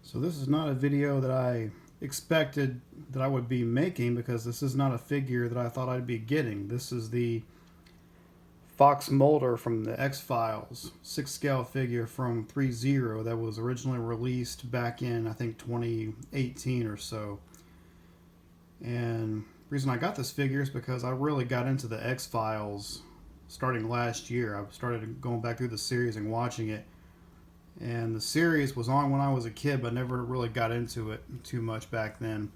So this is not a video that I expected that I would be making, because this is not a figure that I thought I'd be getting. This is the Fox Mulder from the X-Files 6-scale figure from Threezero that was originally released back in, I think, 2018 or so. And the reason I got this figure is because I really got into the X-Files starting last year. I started going back through the series and watching it. And the series was on when I was a kid, but never really got into it too much back then.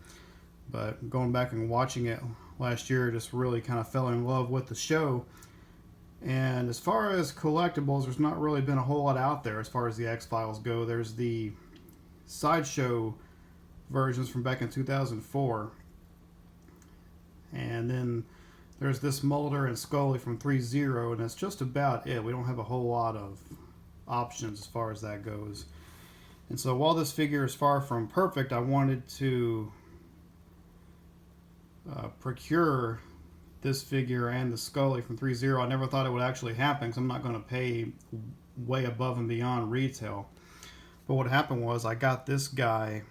But going back and watching it last year, just really kind of fell in love with the show. And as far as collectibles, there's not really been a whole lot out there as far as the X-Files go. There's the sideshow versions from back in 2004. And then there's this Mulder and Scully from Threezero, and that's just about it. We don't have a whole lot of options as far as that goes. And so while this figure is far from perfect, I wanted to procure this figure and the Scully from Threezero. I never thought it would actually happen, because I'm not going to pay way above and beyond retail. But what happened was I got this guy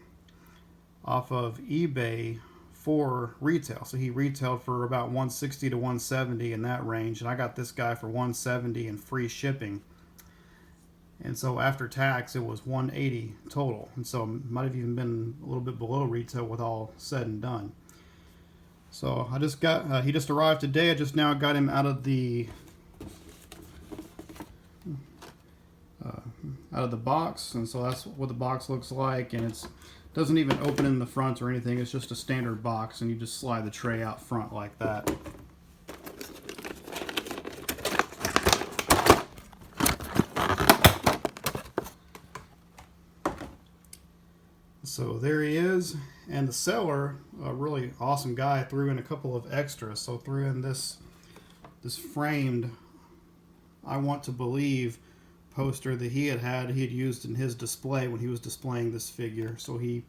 off of eBay for retail. So he retailed for about $160 to $170 in that range, and I got this guy for $170 and free shipping. And so after tax, it was $180 total. And so it might have even been a little bit below retail with all said and done. So I just got, he just arrived today. I just now got him out of the box. And so that's what the box looks like. And it doesn't even open in the front or anything. It's just a standard box, and you just slide the tray out front like that. So there he is, and the seller, a really awesome guy, threw in a couple of extras. So threw in this framed "I Want to Believe" poster that he had used in his display when he was displaying this figure. So he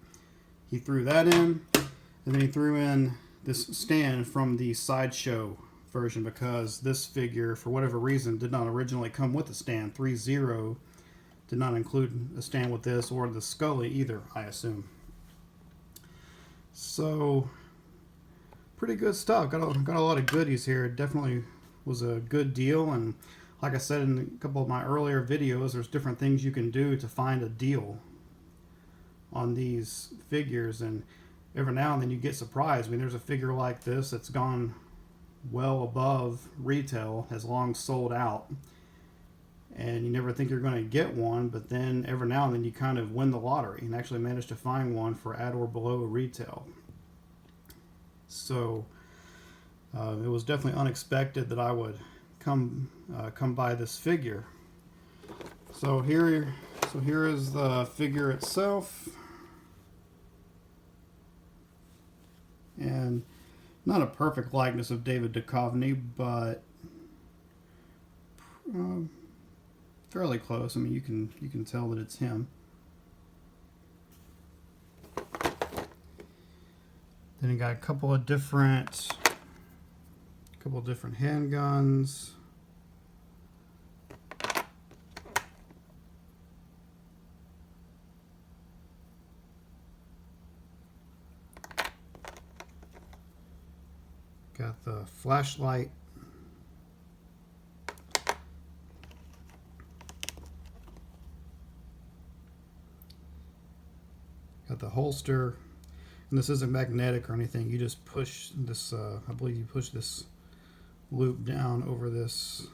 threw that in, and then he threw in this stand from the sideshow version, because this figure, for whatever reason, did not originally come with a stand. Threezero did not include a stand with this, or the Scully either, I assume. So, pretty good stuff. Got a lot of goodies here. It definitely was a good deal, and like I said in a couple of my earlier videos, there's different things you can do to find a deal on these figures, and every now and then you get surprised. I mean, there's a figure like this that's gone well above retail, has long sold out, and you never think you're going to get one, but then every now and then you kind of win the lottery and actually manage to find one for at or below retail. So it was definitely unexpected that I would come by this figure. So here is the figure itself, and not a perfect likeness of David Duchovny, but fairly close. I mean, you can tell that it's him. Then you got a couple of different handguns. Got the flashlight. Got the holster, and this isn't magnetic or anything. You just push this, I believe you push this loop down over this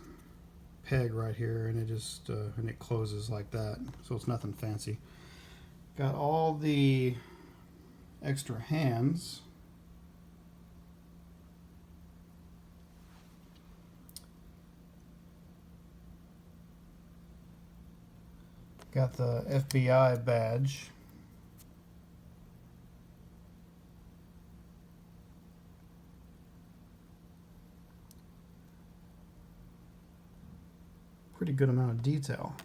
peg right here, and it just and it closes like that. So it's nothing fancy. Got all the extra hands. Got the FBI badge. Pretty good amount of detail.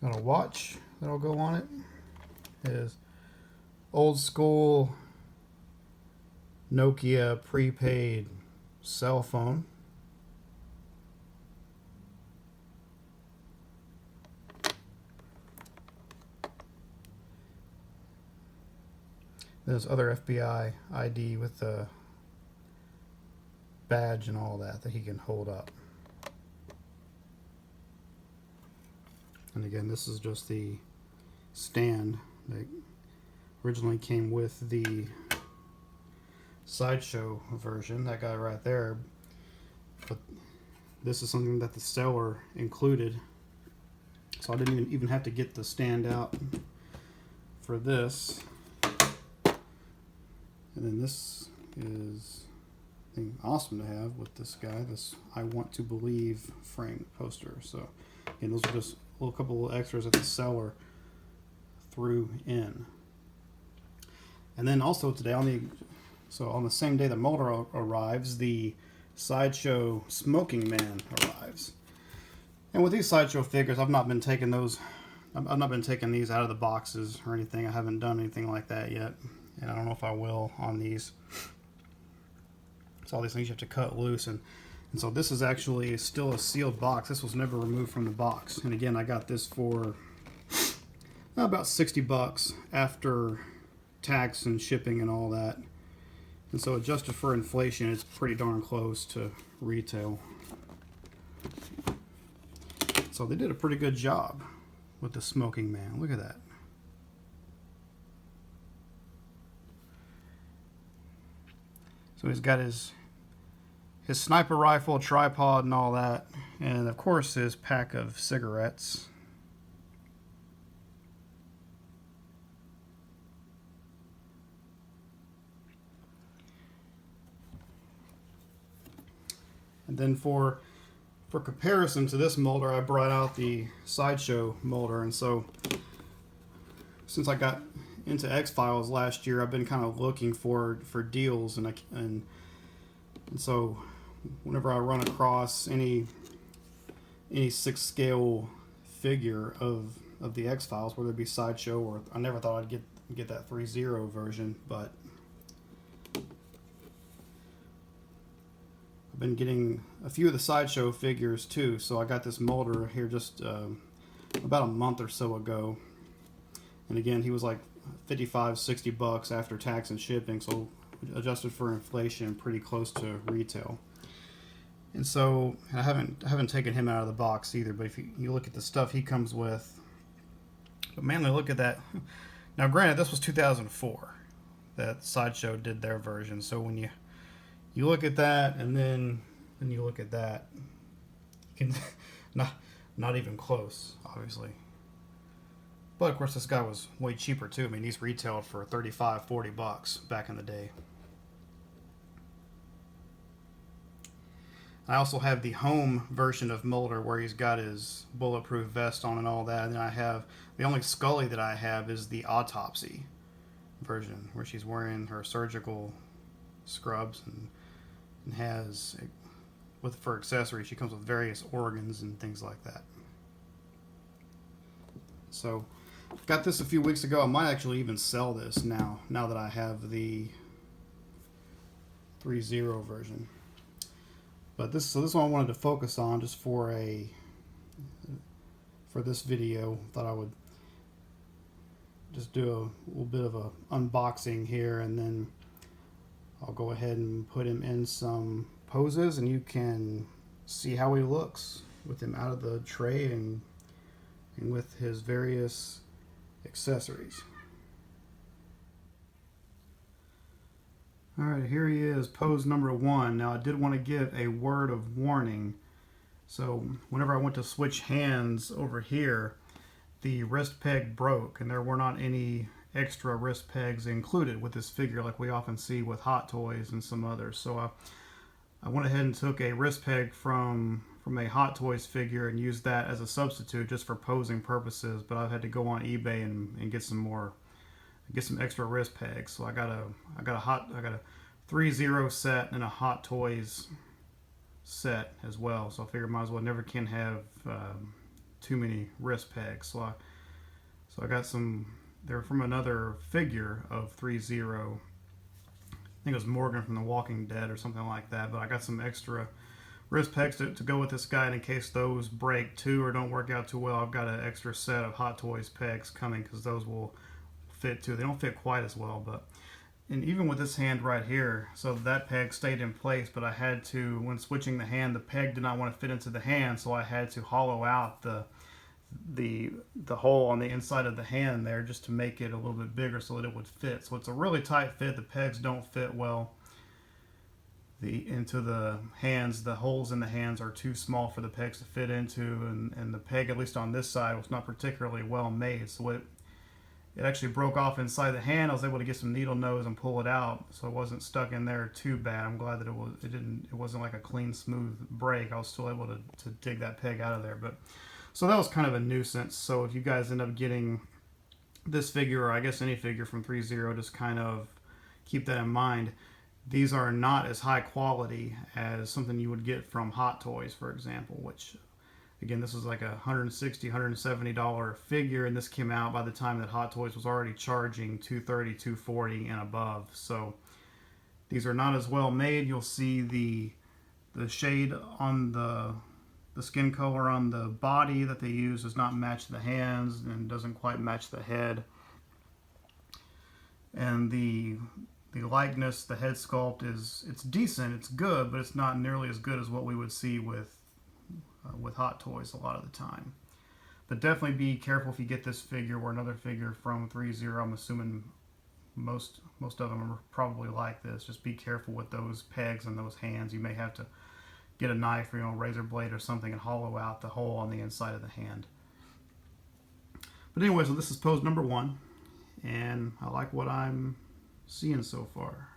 Got a watch that'll go on it. It is old school Nokia prepaid cell phone. There's other FBI ID with the badge and all that he can hold up. And again, this is just the stand that originally came with the Sideshow version, that guy right there. But this is something that the seller included, so I didn't even have to get the stand out for this. And then this is something awesome to have with this guy, this I Want to Believe framed poster. So again, those are just a couple of extras that the seller threw in. And then also today on the same day that Mulder arrives, the Sideshow Smoking Man arrives. And with these Sideshow figures, I've not been taking these out of the boxes or anything. I haven't done anything like that yet, and I don't know if I will on these. So all these things you have to cut loose, and so this is actually still a sealed box. This was never removed from the box. And again, I got this for about $60 after tax and shipping and all that. And so adjusted for inflation, it's pretty darn close to retail. So they did a pretty good job with the Smoking Man. Look at that. So he's got his sniper rifle, tripod, and all that. And of course his pack of cigarettes. And then for comparison to this Mulder, I brought out the Sideshow Mulder. And so since I got into X-Files last year, I've been kind of looking for deals, and so whenever I run across any 6 scale figure of the X-Files, whether it be Sideshow or I never thought I'd get that Threezero version, but I've been getting a few of the Sideshow figures too. So I got this Mulder here just about a month or so ago, and again he was like $55-$60 after tax and shipping, so adjusted for inflation, pretty close to retail. And so I haven't taken him out of the box either. But if you look at the stuff he comes with, but mainly look at that. Now, granted, this was 2004 that Sideshow did their version. So when you look at that, and then you look at that, you can not even close, obviously. But of course, this guy was way cheaper too. I mean, he's retailed for $35-$40 back in the day. I also have the home version of Mulder where he's got his bulletproof vest on and all that. And then I have the only Scully that I have is the autopsy version where she's wearing her surgical scrubs and has for accessories she comes with various organs and things like that. So got this a few weeks ago. I might actually even sell this now that I have the Threezero version. But this one I wanted to focus on just for this video. Thought I would just do a little bit of a unboxing here, and then I'll go ahead and put him in some poses, and you can see how he looks with him out of the tray and with his various accessories. Alright, here he is, pose number 1. Now I did want to give a word of warning. So whenever I went to switch hands over here, the wrist peg broke, and there were not any extra wrist pegs included with this figure like we often see with Hot Toys and some others. So I went ahead and took a wrist peg from a Hot Toys figure and used that as a substitute just for posing purposes, but I've had to go on eBay and get some extra wrist pegs. So I got a Threezero set and a Hot Toys set as well. So I figured might as well never can have too many wrist pegs. So I got some. They're from another figure of Threezero. I think it was Morgan from The Walking Dead or something like that. But I got some extra wrist pegs to go with this guy, and in case those break too or don't work out too well, I've got an extra set of Hot Toys pegs coming because those will fit too. They don't fit quite as well, but And even with this hand right here, so that peg stayed in place, but I had to, when switching the hand, the peg did not want to fit into the hand, so I had to hollow out the hole on the inside of the hand there just to make it a little bit bigger so that it would fit. So it's a really tight fit. The pegs don't fit well into the hands. The holes in the hands are too small for the pegs to fit into, and the peg, at least on this side, was not particularly well made. So it actually broke off inside the hand. I was able to get some needle nose and pull it out, so it wasn't stuck in there too bad. I'm glad that it wasn't like a clean, smooth break. I was still able to dig that peg out of there. But so that was kind of a nuisance. So if you guys end up getting this figure, or I guess any figure from Threezero, just kind of keep that in mind. These are not as high quality as something you would get from Hot Toys, for example, which, again, this was like a $160, $170 figure, and this came out by the time that Hot Toys was already charging $230, $240 and above. So these are not as well made. You'll see the shade on the skin color on the body that they use does not match the hands and doesn't quite match the head. And the likeness, the head sculpt it's decent, it's good, but it's not nearly as good as what we would see with Hot Toys a lot of the time. But definitely be careful if you get this figure or another figure from Threezero. I'm assuming most of them are probably like this. Just be careful with those pegs and those hands. You may have to get a knife or a razor blade or something and hollow out the hole on the inside of the hand. But anyway, so this is pose number 1, and I like what I'm seeing so far.